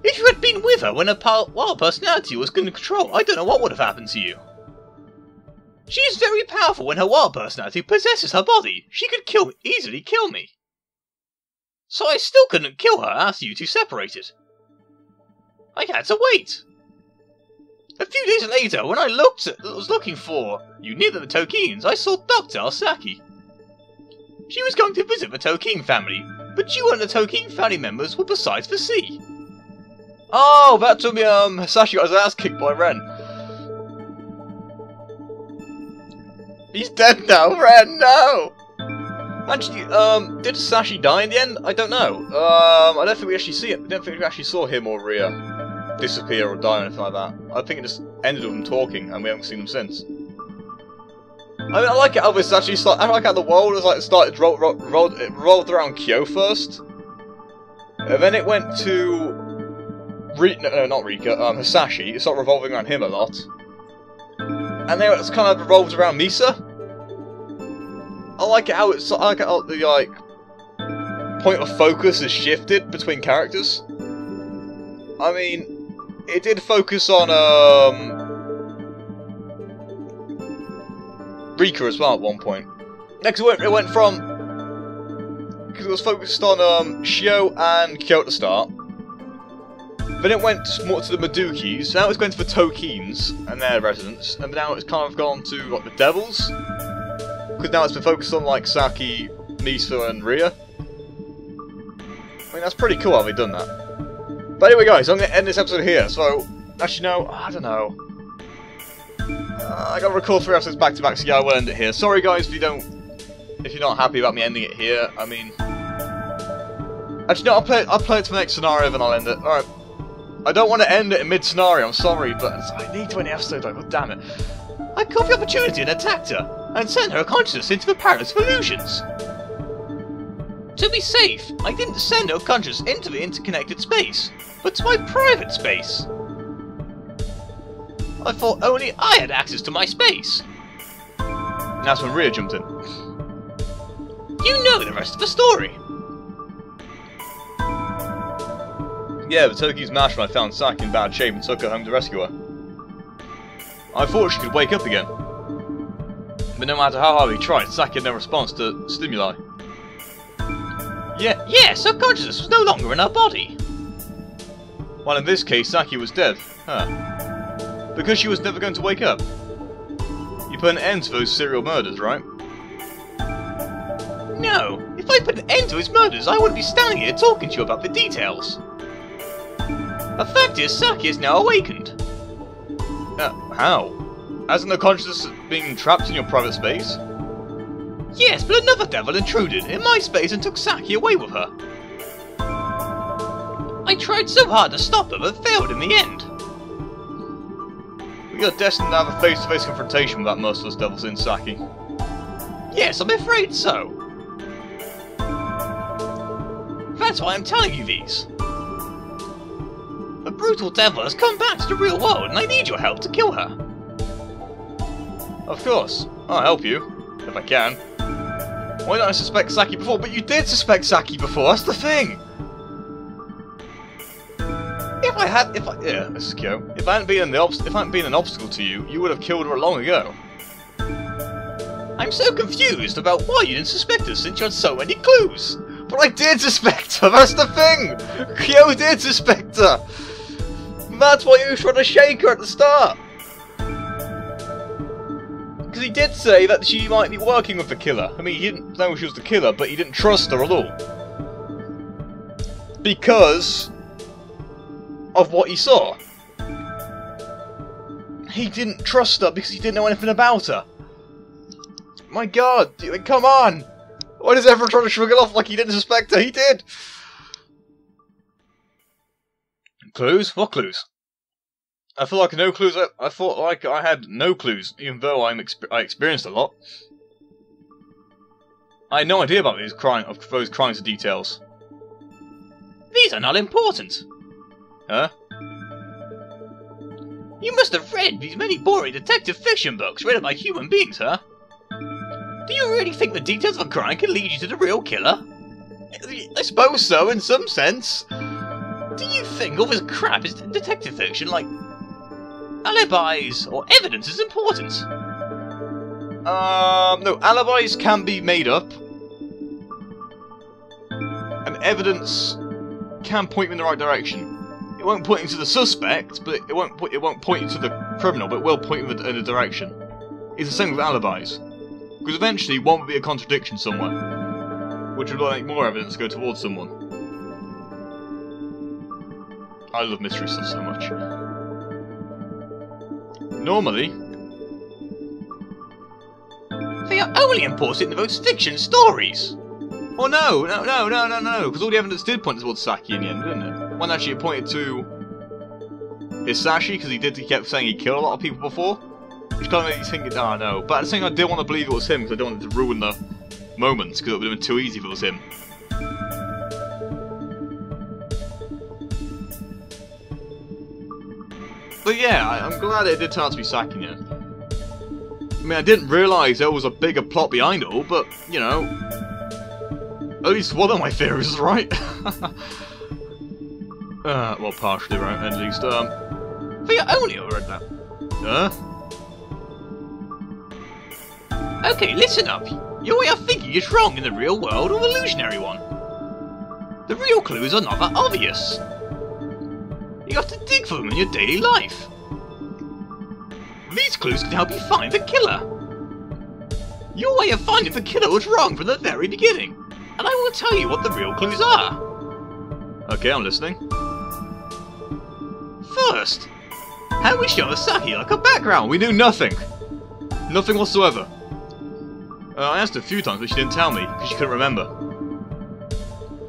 If you had been with her when her wild personality was in control, I don't know what would have happened to you. She is very powerful when her wild personality possesses her body. She could easily kill me. So I still couldn't kill her after you two separated. I had to wait. A few days later, when I was looking for you near the Tokens, I saw Dr. Arasaki. She was going to visit the Token family, but you and the Token family members were besides the sea. Oh, that told me Hisashi got his ass kicked by Ren. He's dead now, Ren, no! Actually, did Hisashi die in the end? I don't know. I don't think we actually see it. I don't think we actually saw him or Ria disappear or die or anything like that. I think it just ended with them talking and we haven't seen them since. I mean, I like it how this actually started. I like how the world was like started rolled around Kyo first, and then it went to not Rika, Hisashi. It started revolving around him a lot, and then it's kind of revolved around Misa. I like it how the like point of focus has shifted between characters. I mean, it did focus on Rika as well at one point. Next, it went from because it was focused on Shio and Kyo at the start. Then it went more to the Madukis. Now it's going to the Tokens and their residents, and now it's kind of gone to like the Devils. Because now it's been focused on like Saki, Misa, and Ria. I mean, that's pretty cool how they've done that. But anyway, guys, I'm going to end this episode here. So, actually, no, I don't know. I got to record 3 episodes back to back, so yeah, I will end it here. Sorry, guys, if you're not happy about me ending it here. I mean, actually, no, I'll play it to the next scenario, then I'll end it. All right. I don't want to end it in mid-scenario. I'm sorry, but I need to end the episode. Like, God damn it! I caught the opportunity and attacked her, and sent her consciousness into the Palace of Illusions. To be safe, I didn't send her consciousness into the interconnected space, but to my private space. I thought only I had access to my space. And that's when Ria jumped in. You know the rest of the story. Yeah, the Toki's mashed when I found Saki in bad shape and took her home to rescue her. I thought she could wake up again. But no matter how hard we tried, Saki had no response to stimuli. Yes, her consciousness was no longer in her body. Well, in this case, Saki was dead. Huh. Because she was never going to wake up. You put an end to those serial murders, right? No. If I put an end to his murders, I wouldn't be standing here talking to you about the details. The fact is, Saki is now awakened. How? Hasn't the consciousness been trapped in your private space? Yes, but another devil intruded in my space and took Saki away with her. I tried so hard to stop her, but failed in the end. We are destined to have a face-to-face confrontation with that merciless devil in Saki. Yes, I'm afraid so. That's why I'm telling you these. The brutal devil has come back to the real world, and I need your help to kill her. Of course. I'll help you, if I can. Why didn't I suspect Saki before? But you did suspect Saki before, that's the thing! Yeah, this is Kyo. If I hadn't been an obstacle to you, you would have killed her long ago. I'm so confused about why you didn't suspect us since you had so many clues! But I did suspect her, that's the thing! Kyo did suspect her! That's why he was trying to shake her at the start! Because he did say that she might be working with the killer. I mean, he didn't know she was the killer, but he didn't trust her at all. Because of what he saw. He didn't trust her because he didn't know anything about her. My god, dude, come on! Why does everyone try to shrug it off like he didn't suspect her? He did! Clues? What clues? I feel like no clues. I thought like I had no clues, even though I experienced a lot. I had no idea about those crimes and details. These are not important. Huh? You must have read these many boring detective fiction books written by human beings, huh? Do you really think the details of a crime can lead you to the real killer? I suppose so, in some sense. Do you think all this crap is detective fiction, like alibis or evidence is important? No, alibis can be made up. And evidence can point you in the right direction. It won't point you to the suspect, but it won't point you to the criminal, but it will point you in a direction. It's the same with alibis. Because eventually one will be a contradiction somewhere, which will make more evidence go towards someone. I love mystery stuff so much. Normally, they are only important in those fiction stories. Oh no, because all the evidence did point towards Saki in the end, didn't it? One actually it pointed to Hisashi, because he kept saying he killed a lot of people before. Which kind of made you think, oh no. But at the same time, I didn't want to believe it was him, because I didn't want it to ruin the moments, because it would have been too easy if it was him. But yeah, I'm glad it did turn out to be Saki in the end. I mean, I didn't realise there was a bigger plot behind it all, but, you know, at least one of my theories is right. Well, partially right, at least. They are only read that. Okay, listen up. Your way of thinking is wrong in the real world or the illusionary one. The real clues are not that obvious. You have to dig for them in your daily life. These clues can help you find the killer. Your way of finding the killer was wrong from the very beginning, and I will tell you what the real clues are. Okay, I'm listening. First, how we show Saki like a background. We knew nothing. Nothing whatsoever. I asked her a few times, but she didn't tell me, because she couldn't remember.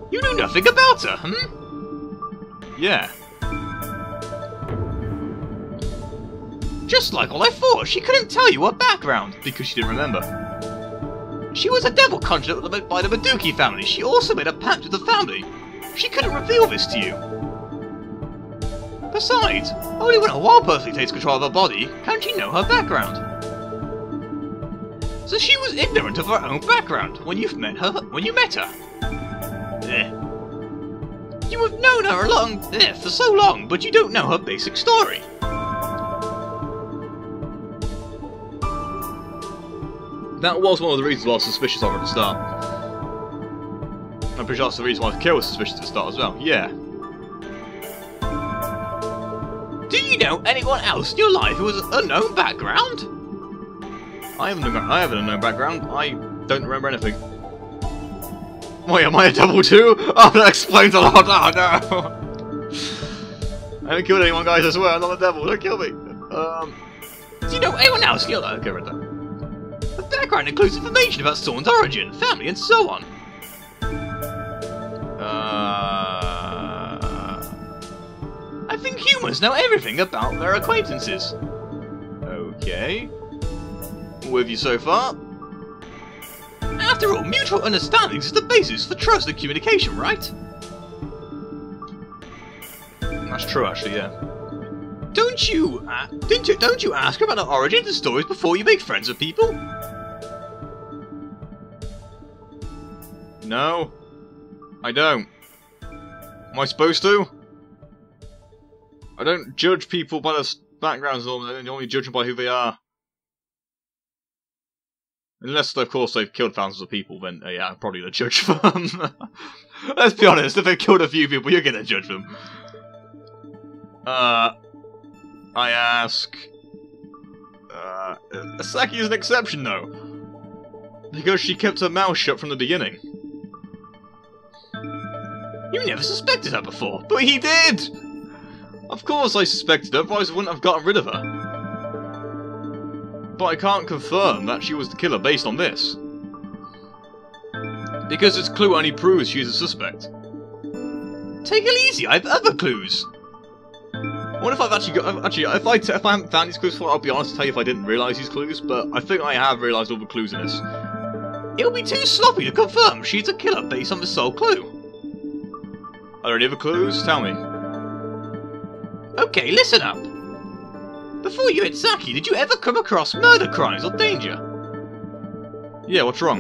You knew nothing about her, Yeah. Just like all I thought, she couldn't tell you her background. Because she didn't remember. She was a devil conjured up by the Maduki family. She also made a pact with the family. She couldn't reveal this to you. Besides, only when a wild person takes control of her body can she know her background. So she was ignorant of her own background when you met her. You have known her for so long, but you don't know her basic story. That was one of the reasons why I was suspicious of her at the start. I'm pretty sure that's the reason why Kira was suspicious at the start as well. Yeah. Do you know anyone else in your life who has an unknown background? I have an unknown background. I don't remember anything. Wait, am I a devil too? Oh, that explains a lot. Oh no! I haven't killed anyone, guys. I swear, I'm not a devil. Don't kill me. Do you know anyone else in your life? Okay, read that. The background includes information about someone's origin, family, and so on. I think humans know everything about their acquaintances. Okay. With you so far? After all, mutual understanding is the basis for trust and communication, right? That's true, actually, yeah. Don't you ask about our origins and stories before you make friends with people? No, I don't. Am I supposed to? I don't judge people by their backgrounds normally. I only judge them by who they are. Unless, of course, they've killed thousands of people, then yeah, I'm probably gonna judge them. Let's be honest, if they've killed a few people, you're gonna judge them. I ask... Saki is an exception, though. Because she kept her mouth shut from the beginning. You never suspected her before. But he did! Of course I suspected her, otherwise I wouldn't have gotten rid of her. But I can't confirm that she was the killer based on this. Because this clue only proves she is a suspect. Take it easy, I have other clues. What if I've actually got... if I haven't found these clues before, I'll be honest and tell you if I didn't realise these clues, but I think I have realised all the clues in this. It'll be too sloppy to confirm she's a killer based on the sole clue. Are there any other clues? Tell me. Okay, listen up. Before you hit Saki, did you ever come across murder crimes or danger? Yeah, what's wrong?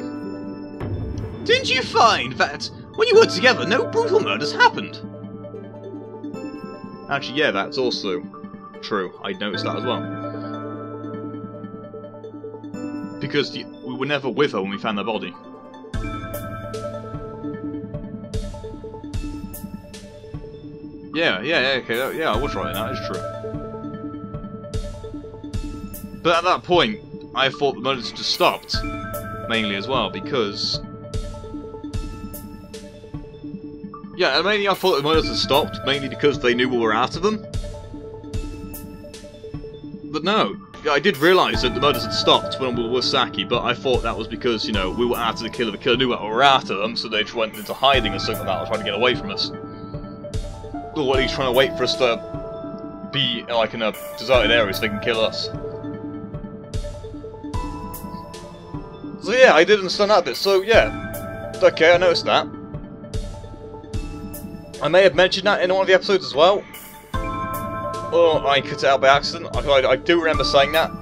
Didn't you find that when you were together, no brutal murders happened? Actually, yeah, that's also true. I noticed that as well. Because we were never with her when we found her body. Yeah, okay, yeah, I was right, that is true. But at that point, I thought the murders just stopped, mainly as well, because... Yeah, mainly I thought the murders had stopped, mainly because they knew we were after them. But no, I did realise that the murders had stopped when we were with Saki, but I thought that was because, you know, we were after the killer knew that we were after them, so they just went into hiding or something like that, or trying to get away from us. Or at least trying to wait for us to be, like, in a deserted area so they can kill us. So yeah, I did understand that bit, so yeah. Okay, I noticed that. I may have mentioned that in one of the episodes as well. Or I cut it out by accident. I do remember saying that in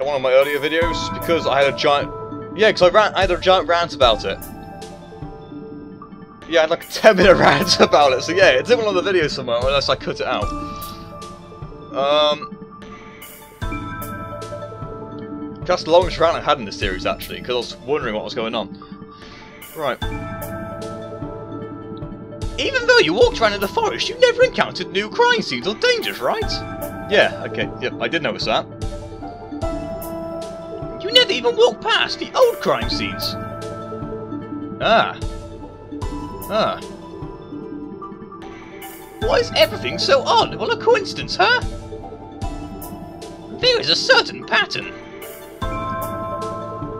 one of my earlier videos, because I had a giant... Yeah, because I had a giant rant about it. Yeah, I had like a 10-minute rant about it, so yeah, it's in one of the videos somewhere, unless I cut it out. That's the longest rant I've had in this series, actually, because I was wondering what was going on. Right. Even though you walked around in the forest, you never encountered new crime scenes or dangers, right? Yeah, okay, yep, I did notice that. You never even walked past the old crime scenes. Ah. Why is everything so odd? Well, a coincidence, huh? There is a certain pattern.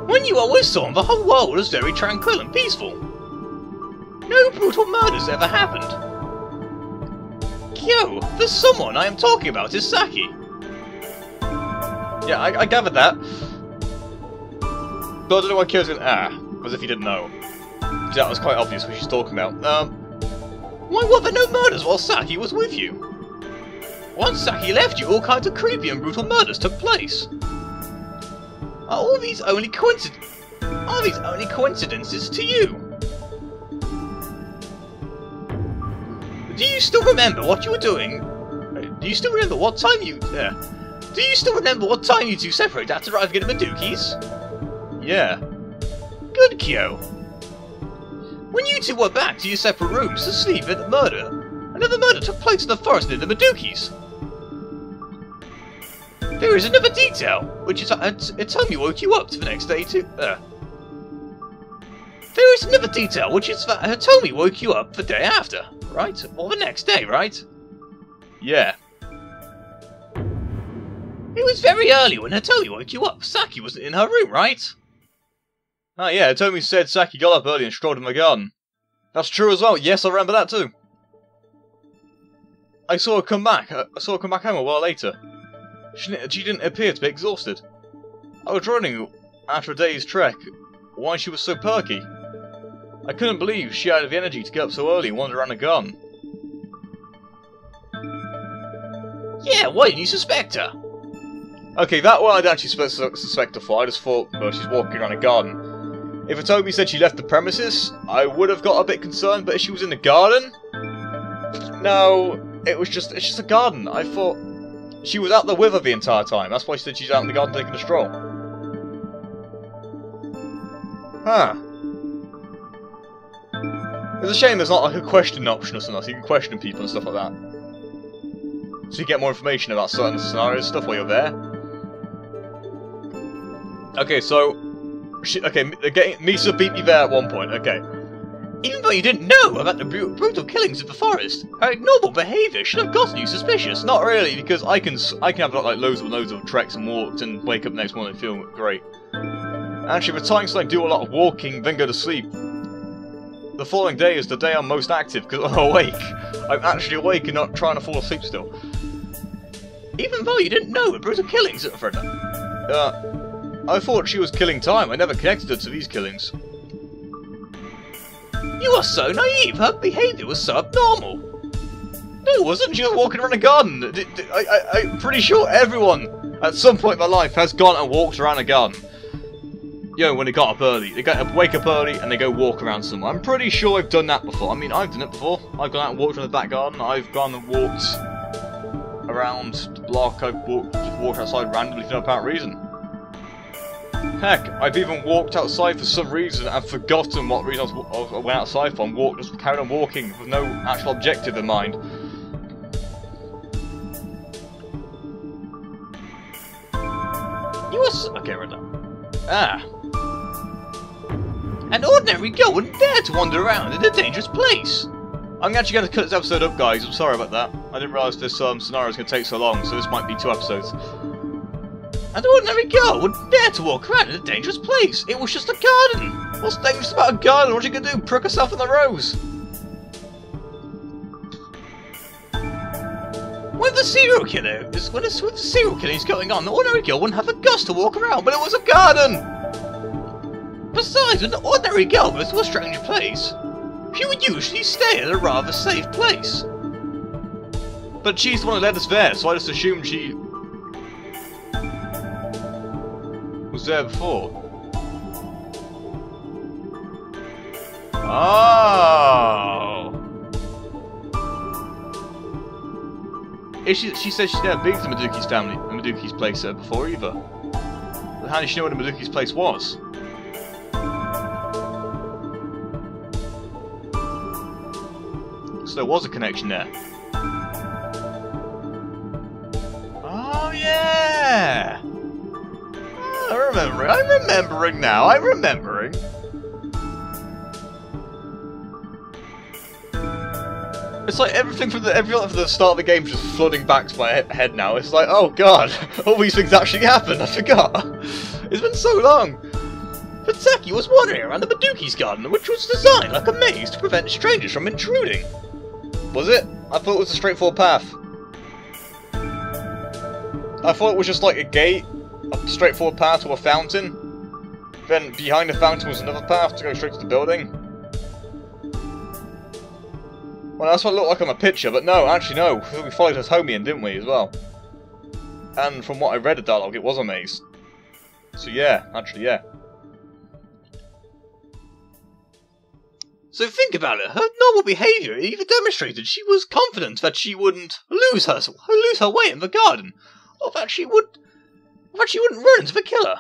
When you are with someone, the whole world was very tranquil and peaceful. No brutal murders ever happened. Kyo, the someone I am talking about is Saki. Yeah, I gathered that. But I don't know why Kyo's going as if he didn't know. That was quite obvious what she's talking about. Why were there no murders while Saki was with you? Once Saki left you, all kinds of creepy and brutal murders took place. Are these only coincidences to you? Do you still remember what you were doing? Do you still remember what time you... Do you still remember what time you two separated after arriving at Maduki's? Yeah. Good, Kyo. When you two were back to your separate rooms to sleep at the murder, another murder took place in the forest near the Maduki's. There is another detail, which is a time you woke you up to the next day too. There is another detail, which is that Hitomi woke you up the day after, right? Or the next day, right? Yeah. It was very early when Hitomi woke you up. Saki wasn't in her room, right? Ah, yeah, Hitomi said Saki got up early and strolled in the garden. That's true as well. Yes, I remember that too. I saw her come back. I saw her come back home a while later. She didn't appear to be exhausted. I was wondering, after a day's trek, why she was so perky. I couldn't believe she had the energy to get up so early and wander around the garden. Yeah, why didn't you suspect her? Okay, that one I'd actually suspect her for. I just thought, well, she's walking around a garden. If Hitomi said she left the premises, I would have got a bit concerned, but if she was in the garden? No, it's just a garden. I thought she was out there with her the entire time. That's why she said she's out in the garden taking a stroll. Huh. It's a shame there's not like a question option or something, so you can question people and stuff like that. So you get more information about certain scenarios and stuff while you're there. Okay, so... Misa beat me there at one point, okay. Even though you didn't know about the brutal killings of the forest, her ignoble behaviour should have gotten you suspicious. Not really, because I can have like loads of treks and walks and wake up next morning and feel great. Actually, the times I do a lot of walking, then go to sleep. The following day is the day I'm most active, because I'm awake. I'm actually awake and not trying to fall asleep still. Even though you didn't know the brutal killings of the forest? I thought she was killing time. I never connected her to these killings. You are so naive. Her behaviour was so abnormal. No, it wasn't. She was walking around a garden. I'm pretty sure everyone at some point in their life has gone and walked around a garden. you know, when they got up early. They wake up early and they go walk around somewhere. I'm pretty sure I've done that before. I mean, I've done it before. I've gone out and walked around the back garden. I've gone and walked around the block. I've just walked outside randomly for no apparent reason. Heck, I've even walked outside for some reason and forgotten what reason I went outside for, and just carried on walking with no actual objective in mind. You was okay, right now. Ah. An ordinary girl wouldn't dare to wander around in a dangerous place. I'm actually going to cut this episode up, guys. I'm sorry about that. I didn't realise this scenario was going to take so long, so this might be 2 episodes. An ordinary girl wouldn't dare to walk around in a dangerous place. It was just a garden. What's dangerous about a garden? What are you going to do? Prick herself in the rose? When the serial killing is going on, the ordinary girl wouldn't have the guts to walk around, but it was a garden! Besides, when the ordinary girl goes to a strange place, she would usually stay at a rather safe place. But she's the one who led us there, so I just assumed she was there before. Oh! She says she's never been to Maduki's family, Maduki's place before either. But how did she know what Maduki's place was? So there was a connection there. Oh yeah! I'm remembering now. I'm remembering. It's like everything from the start of the game just flooding back to my head now. It's like, oh god, all these things actually happened. I forgot. It's been so long. Fataki was wandering around the Maduki's garden, which was designed like a maze to prevent strangers from intruding. Was it? I thought it was a straightforward path. I thought it was just like a gate, a straightforward path to a fountain. Then behind the fountain was another path to go straight to the building. Well, that's what it looked like on the picture, but no, actually no. We followed his homie in, didn't we, as well? And from what I read of dialogue, it was a maze. So yeah, actually yeah. So think about it. Her normal behaviour even demonstrated she was confident that she wouldn't lose her way in the garden, or that she wouldn't run into the killer.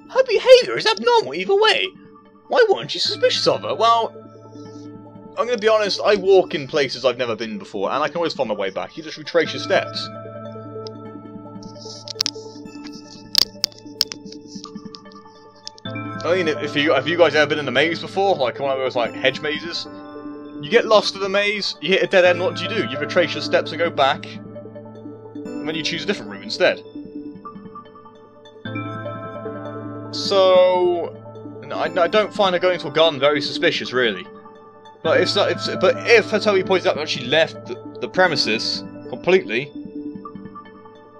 Her behaviour is abnormal either way. Why weren't you suspicious of her? Well, I'm going to be honest, I walk in places I've never been before, and I can always find my way back. You just retrace your steps. I mean, have you guys ever been in a maze before? Like one of those like hedge mazes? You get lost in the maze, you hit a dead end, what do? You retrace your steps and go back, and then you choose a different route instead. So, I don't find her going to a garden very suspicious, really. But if Hatomi points out that she left the premises completely,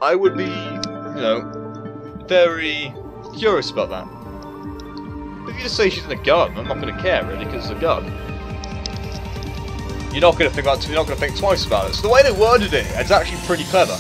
I would be, you know, very curious about that. If you just say she's in a garden, I'm not going to care really, because it's a garden. You're not going to think twice about it. So the way they worded it, it's actually pretty clever.